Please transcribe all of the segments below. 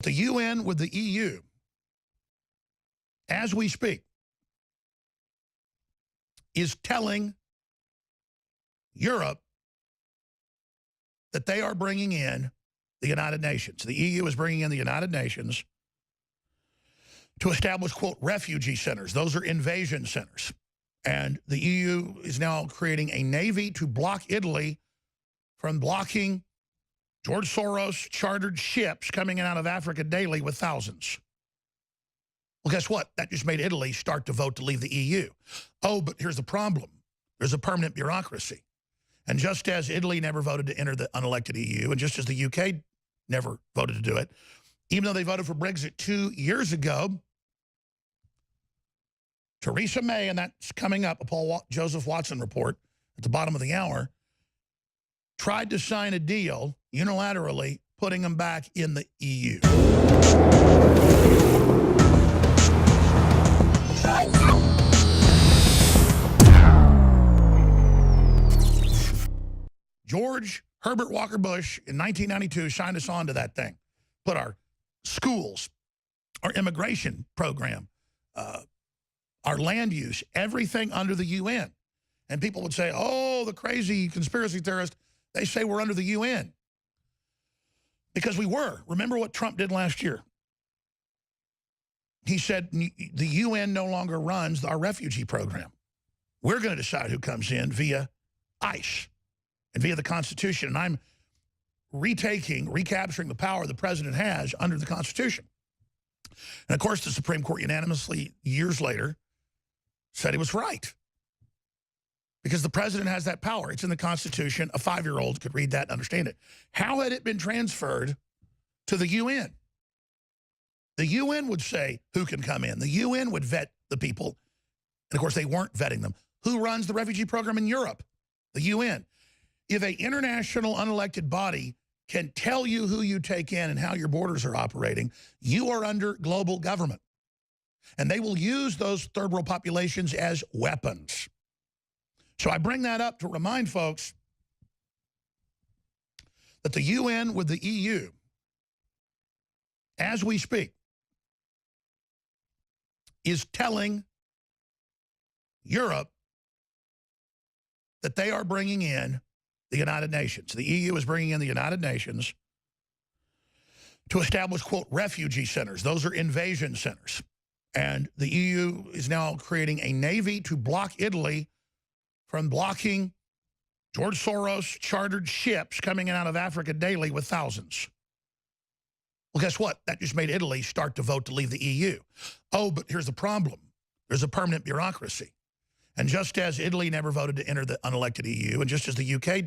The UN with the EU, as we speak, is telling Europe that they are bringing in the United Nations. The EU is bringing in the United Nations to establish, quote, refugee centers. Those are invasion centers. And the EU is now creating a navy to block Italy from blocking George Soros chartered ships coming in out of Africa daily with thousands. Well, guess what? That just made Italy start to vote to leave the EU. Oh, but here's the problem. There's a permanent bureaucracy. And just as Italy never voted to enter the unelected EU, and just as the UK never voted to do it, even though they voted for Brexit 2 years ago, Theresa May, and that's coming up, a Paul Joseph Watson report at the bottom of the hour, tried to sign a deal unilaterally putting them back in the EU. George Herbert Walker Bush in 1992 signed us on to that thing. Put our schools, our immigration program, our land use, everything under the UN. And people would say, oh, the crazy conspiracy theorists, they say we're under the UN. Because we were. Remember what Trump did last year? He said the UN no longer runs our refugee program. We're going to decide who comes in via ICE and via the Constitution. And I'm recapturing the power the president has under the Constitution. And, of course, the Supreme Court unanimously, years later, said he was right. Because the president has that power. It's in the Constitution. A 5-year-old could read that and understand it. How had it been transferred to the UN? The UN would say who can come in. The UN would vet the people. And, of course, they weren't vetting them. Who runs the refugee program in Europe? The UN. If an international unelected body can tell you who you take in and how your borders are operating, you are under global government. And they will use those third world populations as weapons. So I bring that up to remind folks that the UN with the EU, as we speak, is telling Europe that they are bringing in the United Nations. The EU is bringing in the United Nations to establish, quote, refugee centers. Those are invasion centers. And the EU is now creating a navy to block Italy from blocking George Soros chartered ships coming in out of Africa daily with thousands. Well, guess what? That just made Italy start to vote to leave the EU. Oh, but here's the problem. There's a permanent bureaucracy. And just as Italy never voted to enter the unelected EU, and just as the UK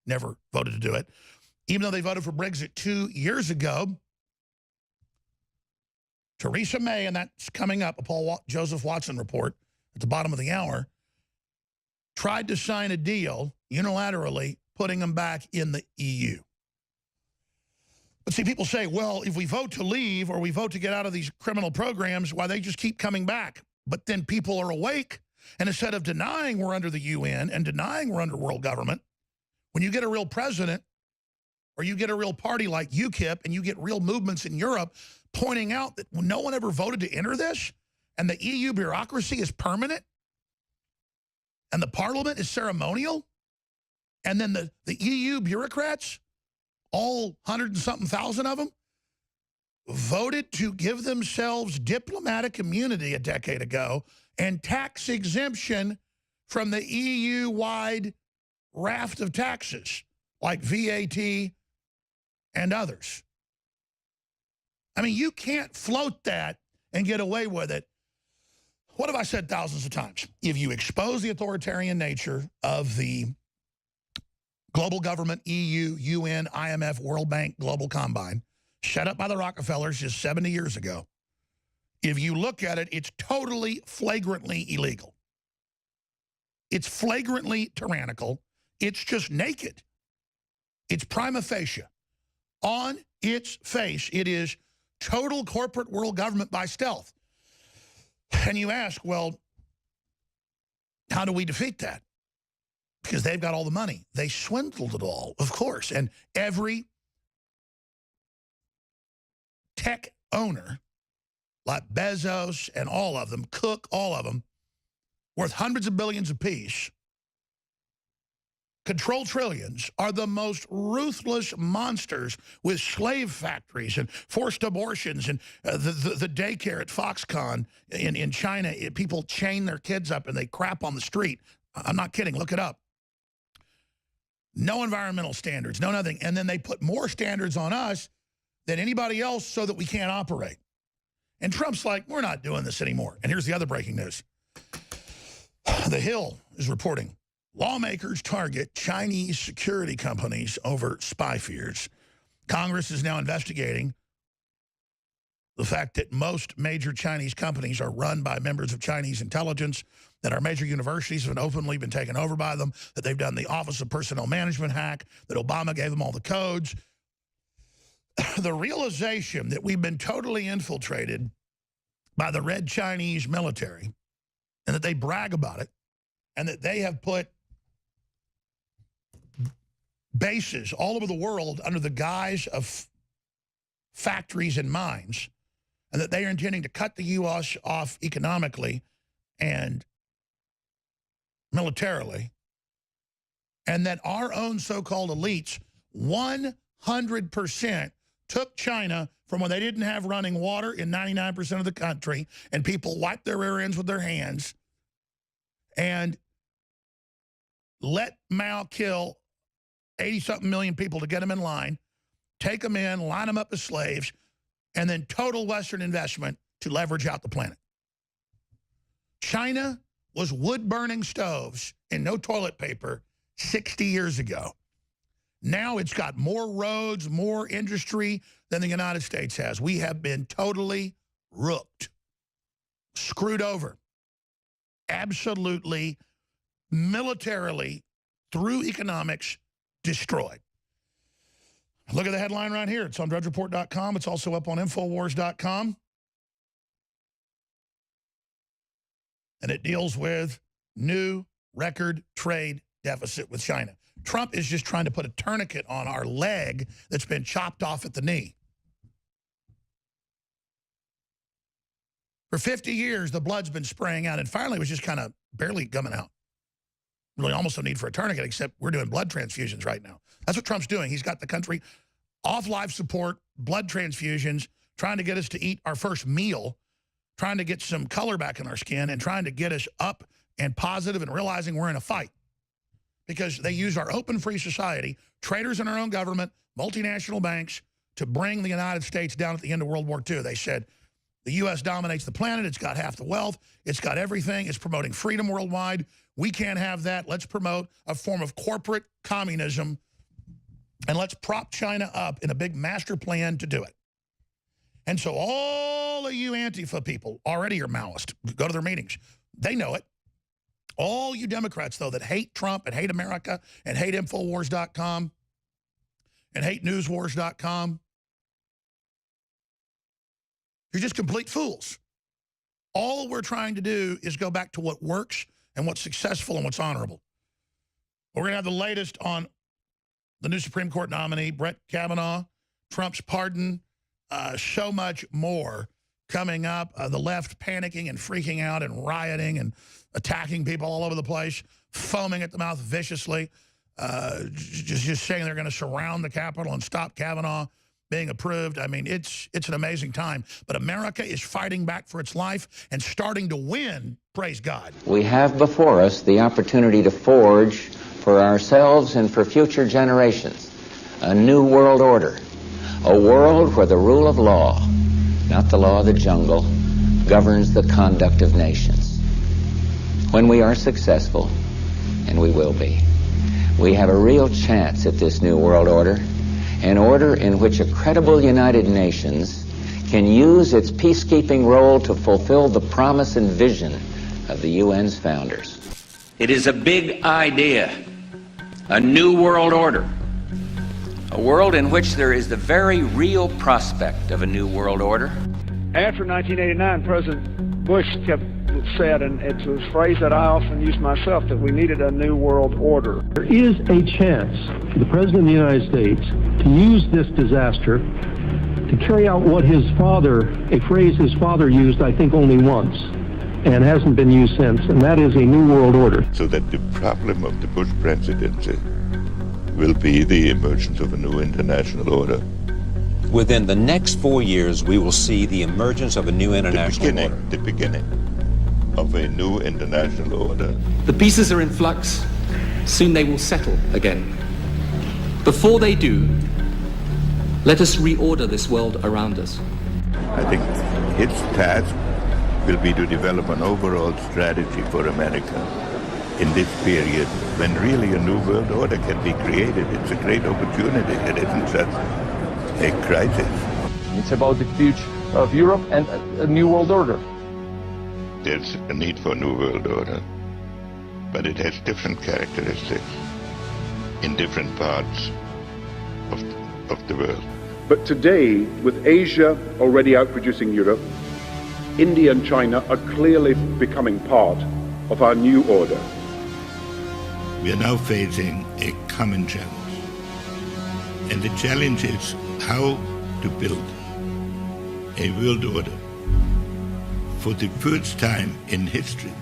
never voted to do it, even though they voted for Brexit 2 years ago, Theresa May, and that's coming up, a Paul Joseph Watson report at the bottom of the hour, tried to sign a deal unilaterally putting them back in the EU. But see, people say, well, if we vote to leave or we vote to get out of these criminal programs, why they just keep coming back. But then people are awake, and instead of denying we're under the UN and denying we're under world government, when you get a real president or you get a real party like UKIP and you get real movements in Europe pointing out that no one ever voted to enter this and the EU bureaucracy is permanent and the parliament is ceremonial, and then the EU bureaucrats, all 100 and something thousand of them, voted to give themselves diplomatic immunity a decade ago and tax exemption from the EU-wide raft of taxes like VAT and others. I mean, you can't float that and get away with it. What have I said thousands of times? If you expose the authoritarian nature of the global government, EU, UN, IMF, World Bank, Global Combine, set up by the Rockefellers just 70 years ago, if you look at it, it's totally flagrantly illegal. It's flagrantly tyrannical. It's just naked. It's prima facie. On its face, it is total corporate world government by stealth. And you ask, well, how do we defeat that? Because they've got all the money. They swindled it all, of course. And every tech owner, like Bezos and all of them, Cook, all of them, worth hundreds of billions apiece, control trillions, are the most ruthless monsters with slave factories and forced abortions and the daycare at Foxconn in China. People chain their kids up and they crap on the street. I'm not kidding. Look it up. No environmental standards, no nothing. And then they put more standards on us than anybody else so that we can't operate. And Trump's like, we're not doing this anymore. And here's the other breaking news. The Hill is reporting lawmakers target Chinese security companies over spy fears. Congress is now investigating the fact that most major Chinese companies are run by members of Chinese intelligence, that our major universities have openly been taken over by them, that they've done the Office of Personnel Management hack, that Obama gave them all the codes. The realization that we've been totally infiltrated by the Red Chinese military and that they brag about it and that they have put bases all over the world under the guise of factories and mines, and that they are intending to cut the U.S. off economically and militarily, and that our own so-called elites 100% took China from when they didn't have running water in 99% of the country, and people wiped their rear ends with their hands, and let Mao kill 80-something million people to get them in line, take them in, line them up as slaves, and then total Western investment to leverage out the planet. China was wood-burning stoves and no toilet paper 60 years ago. Now it's got more roads, more industry than the United States has. We have been totally rooked, screwed over, absolutely, militarily, through economics, destroyed. Look at the headline right here. It's on drudgereport.com. It's also up on Infowars.com. And it deals with new record trade deficit with China. Trump is just trying to put a tourniquet on our leg that's been chopped off at the knee. For 50 years, the blood's been spraying out, and finally it was just kind of barely coming out. Really almost no need for a tourniquet, except we're doing blood transfusions right now. That's what Trump's doing. He's got the country off life support, blood transfusions, trying to get us to eat our first meal, trying to get some color back in our skin, and trying to get us up and positive and realizing we're in a fight. Because they use our open, free society, traitors in our own government, multinational banks, to bring the United States down at the end of World War II. They said the U.S. dominates the planet. It's got half the wealth. It's got everything. It's promoting freedom worldwide. We can't have that. Let's promote a form of corporate communism, and let's prop China up in a big master plan to do it. And so all of you Antifa people already are Maoist. Go to their meetings. They know it. All you Democrats, though, that hate Trump and hate America and hate Infowars.com and hate Newswars.com, you're just complete fools. All we're trying to do is go back to what works and what's successful and what's honorable. We're going to have the latest on the new Supreme Court nominee, Brett Kavanaugh, Trump's pardon, so much more coming up. The left panicking and freaking out and rioting and attacking people all over the place, foaming at the mouth viciously, just saying they're going to surround the Capitol and stop Kavanaugh being approved. I mean, it's an amazing time. But America is fighting back for its life and starting to win, praise God. We have before us the opportunity to forge for ourselves and for future generations a new world order, a world where the rule of law, not the law of the jungle, governs the conduct of nations. When we are successful, and we will be, we have a real chance at this new world order, an order in which a credible United Nations can use its peacekeeping role to fulfill the promise and vision of the UN's founders. It is a big idea, a new world order, a world in which there is the very real prospect of a new world order. After 1989, President Bush said, and it's a phrase that I often use myself, that we needed a new world order. There is a chance for the President of the United States to use this disaster to carry out what his father, a phrase his father used, I think, only once, and hasn't been used since, and that is a new world order. So that the problem of the Bush presidency will be the emergence of a new international order. Within the next 4 years, we will see the emergence of a new international order. The beginning of a new international order. The pieces are in flux. Soon they will settle again. Before they do, let us reorder this world around us. I think its task will be to develop an overall strategy for America in this period when really a new world order can be created. It's a great opportunity. It isn't just a crisis. It's about the future of Europe and a new world order. There's a need for a new world order, but it has different characteristics in different parts of the world. But today, with Asia already outproducing Europe, India and China are clearly becoming part of our new order. We are now facing a common challenge. And the challenge is how to build a world order for the first time in history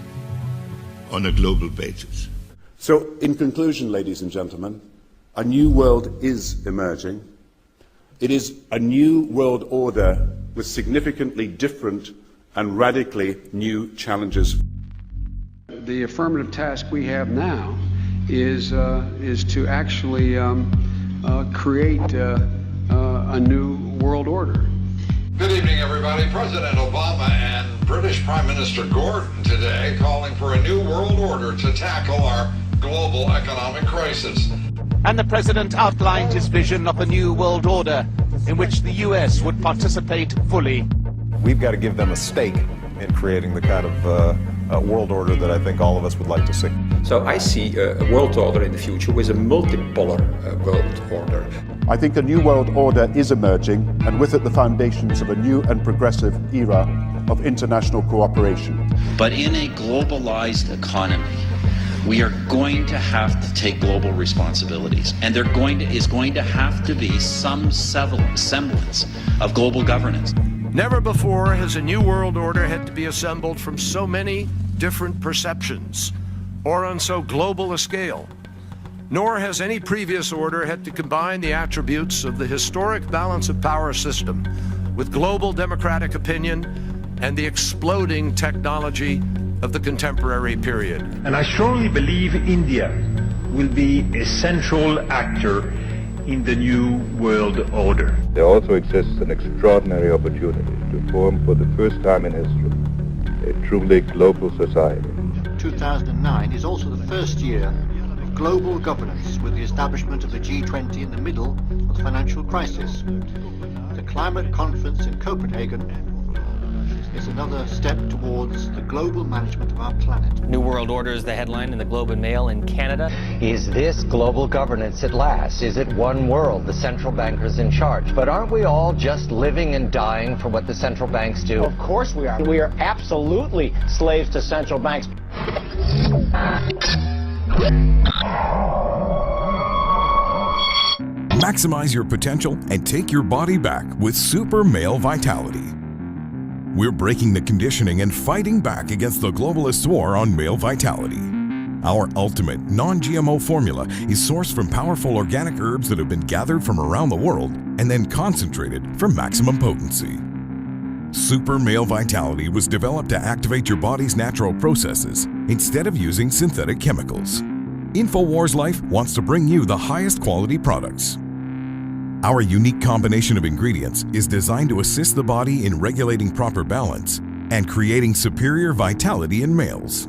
on a global basis. So, in conclusion, ladies and gentlemen, a new world is emerging. It is a new world order with significantly different and radically new challenges. The affirmative task we have now is to actually create a new world order. Good evening, everybody. President Obama and British Prime Minister Gordon today calling for a new world order to tackle our global economic crisis. And the president outlined his vision of a new world order in which the U.S. would participate fully. We've got to give them a stake in creating the kind of world order that I think all of us would like to see. So I see a world order in the future with a multipolar world order. I think a new world order is emerging, and with it the foundations of a new and progressive era of international cooperation. But in a globalized economy, we are going to have to take global responsibilities, and there is going to have to be some semblance of global governance. Never before has a new world order had to be assembled from so many different perceptions or on so global a scale. Nor has any previous order had to combine the attributes of the historic balance of power system with global democratic opinion and the exploding technology of the contemporary period. And I strongly believe India will be a central actor in the new world order. There also exists an extraordinary opportunity to form for the first time in history a truly global society. 2009 is also the first year of global governance with the establishment of the G20 in the middle of the financial crisis. The climate conference in Copenhagen is another step towards the global management of our planet. New World Order is the headline in the Globe and Mail in Canada. Is this global governance at last? Is it one world, the central bankers in charge? But aren't we all just living and dying for what the central banks do? Of course we are. We are absolutely slaves to central banks. Maximize your potential and take your body back with Super Male Vitality. We're breaking the conditioning and fighting back against the globalists' war on male vitality. Our ultimate non-GMO formula is sourced from powerful organic herbs that have been gathered from around the world and then concentrated for maximum potency. Super Male Vitality was developed to activate your body's natural processes instead of using synthetic chemicals. InfoWars Life wants to bring you the highest quality products. Our unique combination of ingredients is designed to assist the body in regulating proper balance and creating superior vitality in males.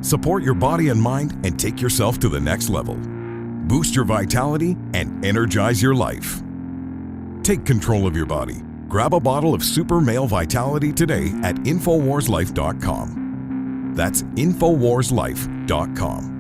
Support your body and mind and take yourself to the next level. Boost your vitality and energize your life. Take control of your body. Grab a bottle of Super Male Vitality today at InfoWarsLife.com. That's InfoWarsLife.com.